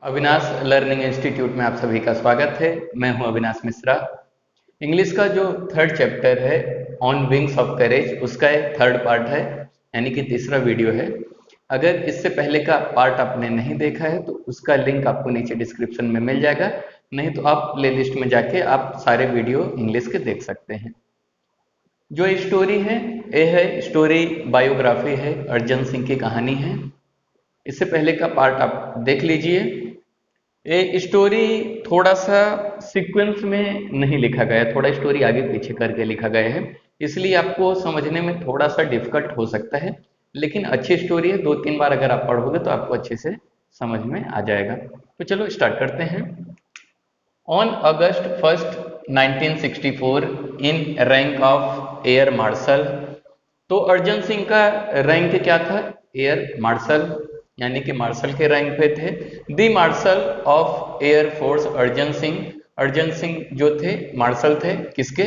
Avinash learning institute में आप सभी का स्वागत है। मैं हूं अविनाश मिश्रा। इंग्लिश का जो थर्ड चैप्टर है ऑन विंग्स ऑफ करेज, उसका एक थर्ड पार्ट है, यानी कि तीसरा वीडियो है। अगर इससे पहले का पार्ट आपने नहीं देखा है तो उसका लिंक आपको नीचे डिस्क्रिप्शन में मिल जाएगा, नहीं तो आप प्लेलिस्ट में जाके आप सारे वीडियो इंग्लिश के देख सकते हैं। जो स्टोरी है ये है स्टोरी बायोग्राफी है, अर्जन सिंह की कहानी है। इससे पहले का पार्ट आप देख लीजिए। ये स्टोरी थोड़ा सा सीक्वेंस में नहीं लिखा गया है, थोड़ा स्टोरी आगे पीछे करके लिखा गया है, इसलिए आपको समझने में थोड़ा सा डिफिकल्ट हो सकता है, लेकिन अच्छी स्टोरी है। 2-3 बार अगर आप पढ़ोगे तो आपको अच्छे से समझ में आ जाएगा। तो चलो स्टार्ट करते हैं। On August 1, 1964 in rank of air marshal. तो अर्जन सिंह का रैंक क्या था? एयर मार्शल, यानी कि मार्शल के रैंक पे थे। दी marshal of air force Arjan Singh. Arjan Singh जो थे मार्शल थे किसके?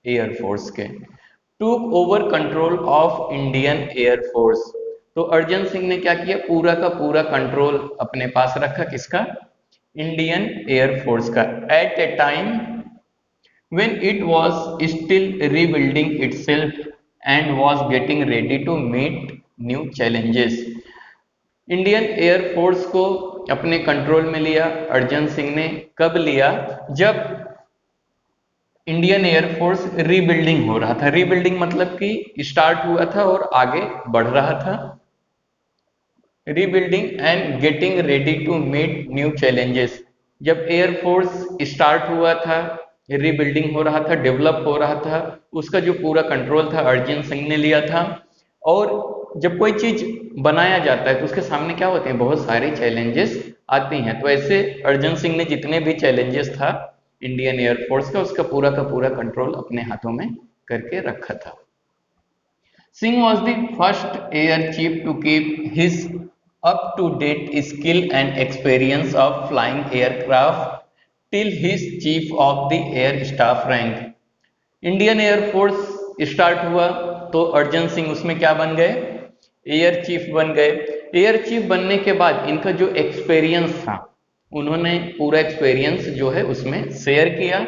एयर फोर्स के। Took over control of Indian air force. तो अर्जन सिंह ने क्या किया? पूरा का पूरा कंट्रोल अपने पास रखा। किसका? इंडियन एयर फोर्स का। At a time when it was still rebuilding itself and was getting ready to meet new challenges। Indian air force को अपने कंट्रोल में लिया अर्जन सिंह ने। कब लिया? जब इंडियन एयरफोर्स रीबिल्डिंग हो रहा था। रीबिल्डिंग मतलब कि स्टार्ट हुआ था और आगे बढ़ रहा था। Rebuilding and getting ready to meet new challenges. जब एयरफोर्स स्टार्ट हुआ था, रीबिल्डिंग हो रहा था, डेवलप हो रहा था, उसका जो पूरा कंट्रोल था अर्जन सिंह ने लिया था। और जब कोई चीज बनाया जाता है तो उसके सामने क्या होते हैं? बहुत सारे चैलेंजेस आती हैं। तो ऐसे अर्जन सिंह ने जितने भी चैलेंजेस था इंडियन एयरफोर्स का, उसका पूरा कंट्रोल अपने हाथों में करके रखा था। Singh was the first air chief to keep his up-to-date skill and experience of flying aircraft till his chief of the air staff rank। Indian air force start हुआ तो अर्जन सिंह उसमें क्या बन गए? एयर चीफ बन गए। एयर चीफ बनने के बाद इनका जो एक्सपीरियंस था, उन्होंने पूरा एक्सपीरियंस जो है उसमें शेयर किया।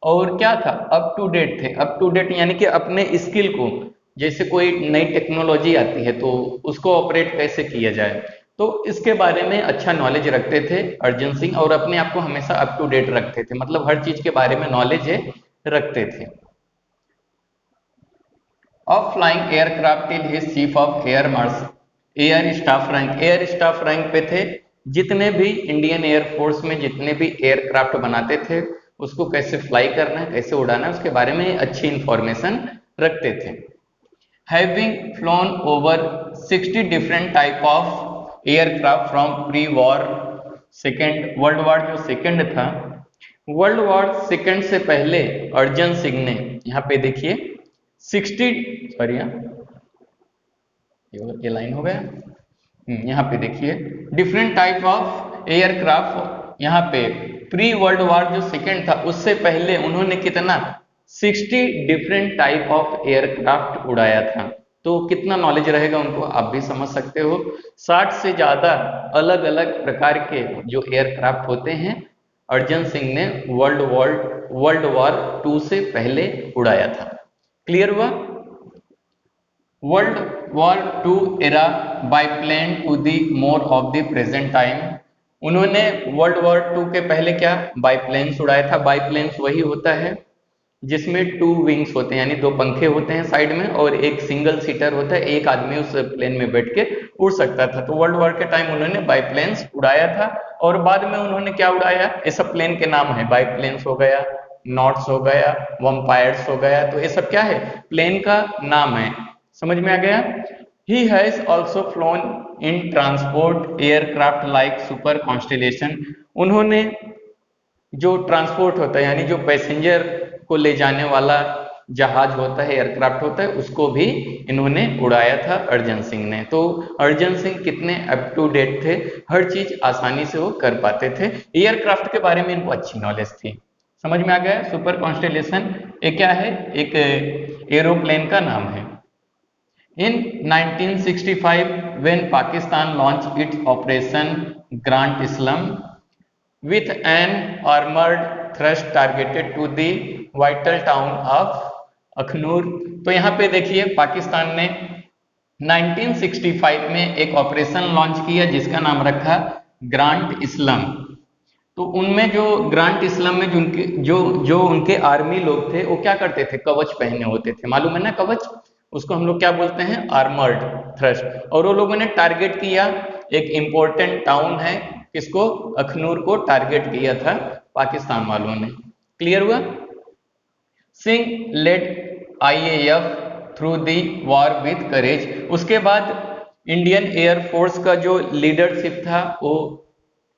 और क्या था? अप टू डेट थे। अप टू डेट यानी कि अपने स्किल को, जैसे कोई नई टेक्नोलॉजी आती है तो उसको ऑपरेट कैसे किया जाए, तो इसके बारे में अच्छा नॉलेज रखते थे अर्जन सिंह। और अपने आप को हमेशा अप टू डेट रखते थे, मतलब हर चीज के बारे में नॉलेज रखते थे। Of flying aircraft till his chief of air marshal air staff rank. Air staff rank पे थे। जितने भी इंडियन एयरफोर्स में जितने भी एयरक्राफ्ट बनाते थे, उसको कैसे फ्लाई करना है, कैसे उड़ाना है, उसके बारे में अच्छी इंफॉर्मेशन रखते थे। Having flown over 60 different type of aircraft from pre-war second world war जो सेकेंड था, वर्ल्ड वॉर सेकेंड से पहले अर्जन सिंह ने, यहाँ पे देखिए 60, सॉरी ये लाइन हो गया, यहाँ पे देखिए डिफरेंट टाइप ऑफ एयरक्राफ्ट। यहाँ पे प्री वर्ल्ड वॉर जो सेकेंड था उससे पहले उन्होंने कितना? 60 डिफरेंट टाइप ऑफ एयरक्राफ्ट उड़ाया था। तो कितना नॉलेज रहेगा उनको, आप भी समझ सकते हो। 60 से ज्यादा अलग अलग प्रकार के जो एयरक्राफ्ट होते हैं अर्जन सिंह ने वर्ल्ड वॉर 2 से पहले उड़ाया था। क्लियर हुआ? World war 2 era biplane to the more of the present time. उन्होंने वर्ल्ड वॉर 2 के पहले क्या? बाईप्लेन्स उड़ाया था। बाईप्लेन्स वही होता है जिसमें 2 विंग्स होते हैं, यानी 2 पंखे होते हैं साइड में, और एक सिंगल सीटर होता है, एक आदमी उस प्लेन में बैठ के उड़ सकता था। तो वर्ल्ड वॉर के टाइम उन्होंने बाईप्लेन्स उड़ाया था। और बाद में उन्होंने क्या उड़ाया? ये सब प्लेन के नाम है। बाईप्लेन्स हो गया, नॉट्स हो गया, वम्पायर्स हो गया, तो ये सब क्या है? प्लेन का नाम है। समझ में आ गया? He has also flown in transport aircraft like super constellation. उन्होंने जो ट्रांसपोर्ट होता है, यानी जो पैसेंजर को ले जाने वाला जहाज होता है, एयरक्राफ्ट होता है, उसको भी इन्होंने उड़ाया था अर्जन सिंह ने। तो अर्जन सिंह कितने अप टू डेट थे, हर चीज आसानी से वो कर पाते थे। एयरक्राफ्ट के बारे में इनको अच्छी नॉलेज थी। समझ में आ गया? सुपर कॉन्स्टेलेशन ये क्या है? एक एरोप्लेन का नाम है। In 1965 when Pakistan launched its operation grant Islam with an armored thrust targeted to the vital town of Akhnoor. तो यहाँ पे देखिए पाकिस्तान ने 1965 में एक ऑपरेशन लॉन्च किया जिसका नाम रखा ग्रांट इस्लाम। तो उनमें जो ग्रांट इस्लाम में जो उनके आर्मी लोग थे वो क्या करते थे, कवच पहने होते थे, मालूम है ना कवच, उसको हम लोग क्या बोलते हैं, आर्मर्ड थ्रस्ट। और वो लोगों ने टारगेट किया एक इंपॉर्टेंट टाउन है, किसको, अखनूर को टारगेट किया था पाकिस्तान वालों ने। क्लियर हुआ। Singh led IAF through the war with courage. उसके बाद इंडियन एयरफोर्स का जो लीडरशिप था वो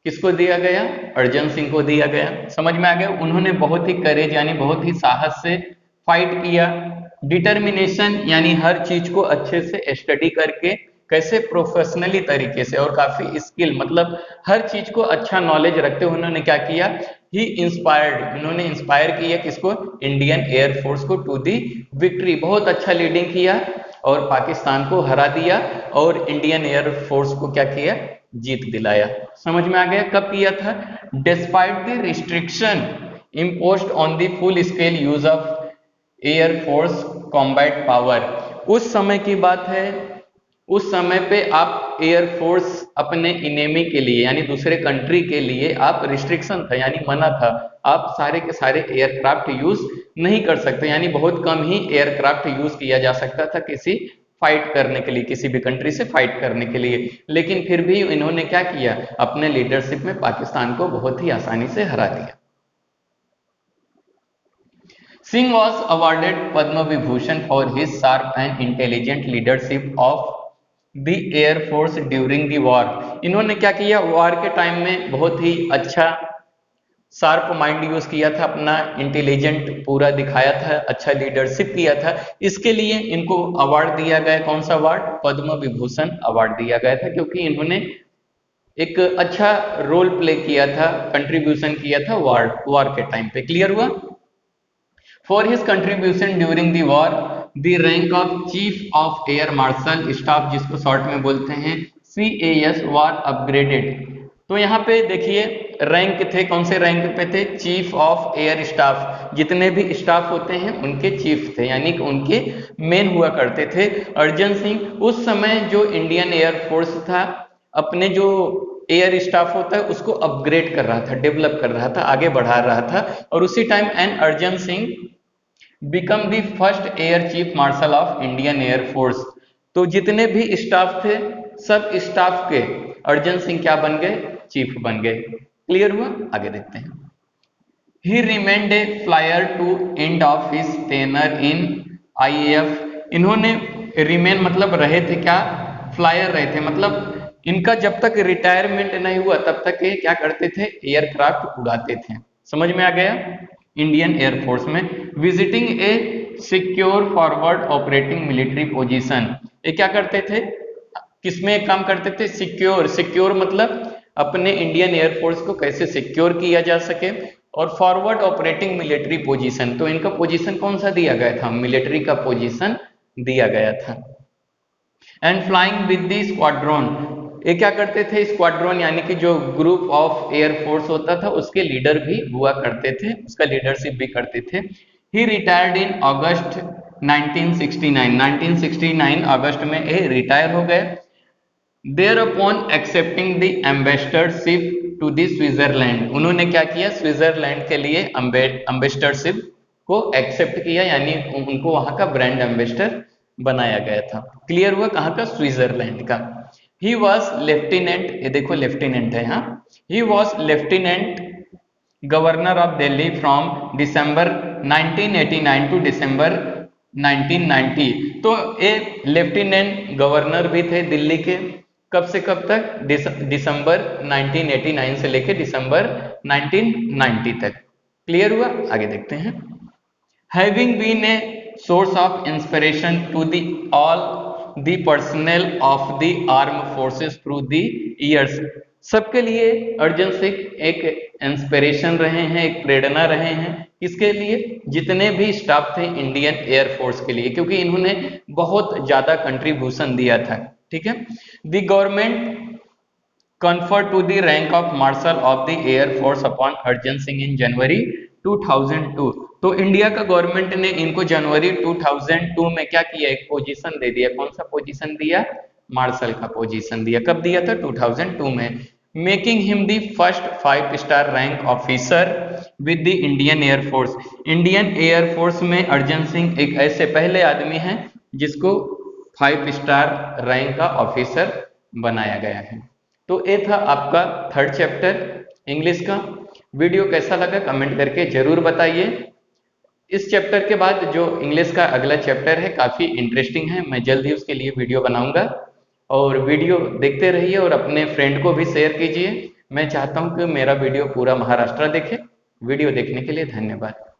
किसको दिया गया, अर्जन सिंह को दिया गया। समझ में आ गया। उन्होंने बहुत ही करेज यानी बहुत ही साहस से फाइट किया, डिटर्मिनेशन यानी हर चीज को अच्छे से स्टडी करके, कैसे, प्रोफेशनली तरीके से, और काफी स्किल, मतलब हर चीज को अच्छा नॉलेज रखते हुए उन्होंने क्या किया, ही इंस्पायर्ड, उन्होंने इंस्पायर किया किसको, इंडियन एयरफोर्स को टू दी विक्ट्री। बहुत अच्छा लीडिंग किया और पाकिस्तान को हरा दिया और इंडियन एयरफोर्स को क्या किया, जीत दिलाया। समझ में आ गया। कब किया था, despite the restriction imposed on the full scale use of air force combat power. उस समय की बात है, उस समय पे आप एयरफोर्स अपने इनेमी के लिए यानी दूसरे कंट्री के लिए आप रिस्ट्रिक्शन था यानी मना था, आप सारे के सारे एयरक्राफ्ट यूज नहीं कर सकते, यानी बहुत कम ही एयरक्राफ्ट यूज किया जा सकता था किसी फाइट करने के लिए, किसी भी कंट्री से फाइट करने के लिए। लेकिन फिर भी इन्होंने क्या किया, अपने लीडरशिप में पाकिस्तान को बहुत ही आसानी से हरा दिया। Singh was awarded Padma Vibhushan for his sharp and intelligent leadership of the Air Force during the war। इन्होंने क्या किया, वॉर के टाइम में बहुत ही अच्छा शार्प माइंड यूज किया था, अपना इंटेलिजेंट पूरा दिखाया था, अच्छा लीडरशिप किया था। इसके लिए इनको अवार्ड दिया गया, कौन सा अवार्ड, पद्म विभूषण अवार्ड दिया गया था, क्योंकि इन्होंने एक अच्छा रोल प्ले किया था, कंट्रीब्यूशन किया था वॉर के टाइम पे। क्लियर हुआ। For his contribution during the war the rank of chief of air marshal staff, जिसको शॉर्ट में बोलते हैं CAS, वार अपग्रेडेड। तो यहाँ पे देखिए रैंक थे, कौन से रैंक पे थे, चीफ ऑफ एयर स्टाफ, जितने भी स्टाफ होते हैं उनके चीफ थे, यानी कि उनके मेन हुआ करते थे। अर्जन सिंह उस समय जो इंडियन एयरफोर्स था अपने जो एयर स्टाफ होता है उसको अपग्रेड कर रहा था, डेवलप कर रहा था, आगे बढ़ा रहा था। और उसी time an Arjan Singh become the first air chief marshal of Indian air force. तो जितने भी स्टाफ थे सब स्टाफ के अर्जन सिंह क्या बन गए, चीफ बन गए। क्लियर हुआ। आगे देखते हैं। He remained a flier to end of his tenure in IAF। इन्होंने रिमेन मतलब रहे थे क्या, फ्लायर रहे थे, मतलब इनका जब तक रिटायरमेंट नहीं हुआ तब तक ये क्या करते थे, एयरक्राफ्ट उड़ाते थे। समझ में आ गया। इंडियन एयरफोर्स में विजिटिंग ए secure forward operating military position, ये क्या करते थे, किसमें काम करते थे, सिक्योर। सिक्योर मतलब अपने इंडियन एयरफोर्स को कैसे सिक्योर किया जा सके, और फॉरवर्ड ऑपरेटिंग मिलिट्री पोजीशन, तो इनका पोजीशन कौन सा दिया गया था, मिलिट्री का पोजीशन दिया गया था। And flying with the squadron, ये क्या करते थे, स्क्वाड्रन यानी कि जो ग्रुप ऑफ एयरफोर्स होता था उसके लीडर भी हुआ करते थे, उसका लीडरशिप भी करते थे। ही रिटायर्ड इन अगस्त 1969, 1969 अगस्त में ये रिटायर हो गए। Thereupon accepting the ambassadorship to the Switzerland, उन्होंने क्या किया, स्विट्जरलैंड के लिए एम्बेसडरशिप को एक्सेप्ट किया, यानी उनको वहां का ब्रांड एम्बेसडर बनाया गया था। क्लियर हुआ। कहाँ का, स्विट्जरलैंड का। ही वॉज लेफ्टिनेंट, ये देखो लेफ्टिनेंट है यहाँ, he was lieutenant governor of Delhi from December 1989 to December 1990। तो ये लेफ्टिनेंट गवर्नर भी थे दिल्ली के, कब से कब तक, दिसंबर 1989 से लेकर दिसंबर 1990 तक। क्लियर हुआ। आगे देखते हैं। Having been a source of inspiration to the all the personnel of the arm forces through the years, सबके लिए अर्जन सिंह एक इंस्पिरेशन रहे हैं, एक प्रेरणा रहे हैं, किसके लिए, जितने भी स्टाफ थे इंडियन एयरफोर्स के लिए, क्योंकि इन्होंने बहुत ज्यादा कंट्रीब्यूशन दिया था। ठीक है। The government conferred to the rank of Marshal of the Air Force upon Arjun Singh in January 2002। तो इंडिया का गवर्नमेंट ने इनको जनवरी 2002 में क्या किया, एक पोजीशन दे दिया। कौन सा पोजीशन दिया? मार्शल का पोजीशन दिया। कब दिया था? 2002 में। Making him the first 5 star rank officer with the Indian air force. Indian air force में अर्जन सिंह एक ऐसे पहले आदमी हैं जिसको 5 स्टार रैंक का ऑफिसर बनाया गया है। तो ये था आपका थर्ड चैप्टर इंग्लिश का। वीडियो कैसा लगा कमेंट करके जरूर बताइए। इस चैप्टर के बाद जो इंग्लिश का अगला चैप्टर है काफी इंटरेस्टिंग है, मैं जल्द ही उसके लिए वीडियो बनाऊंगा। और वीडियो देखते रहिए और अपने फ्रेंड को भी शेयर कीजिए। मैं चाहता हूं कि मेरा वीडियो पूरा महाराष्ट्र देखे। वीडियो देखने के लिए धन्यवाद।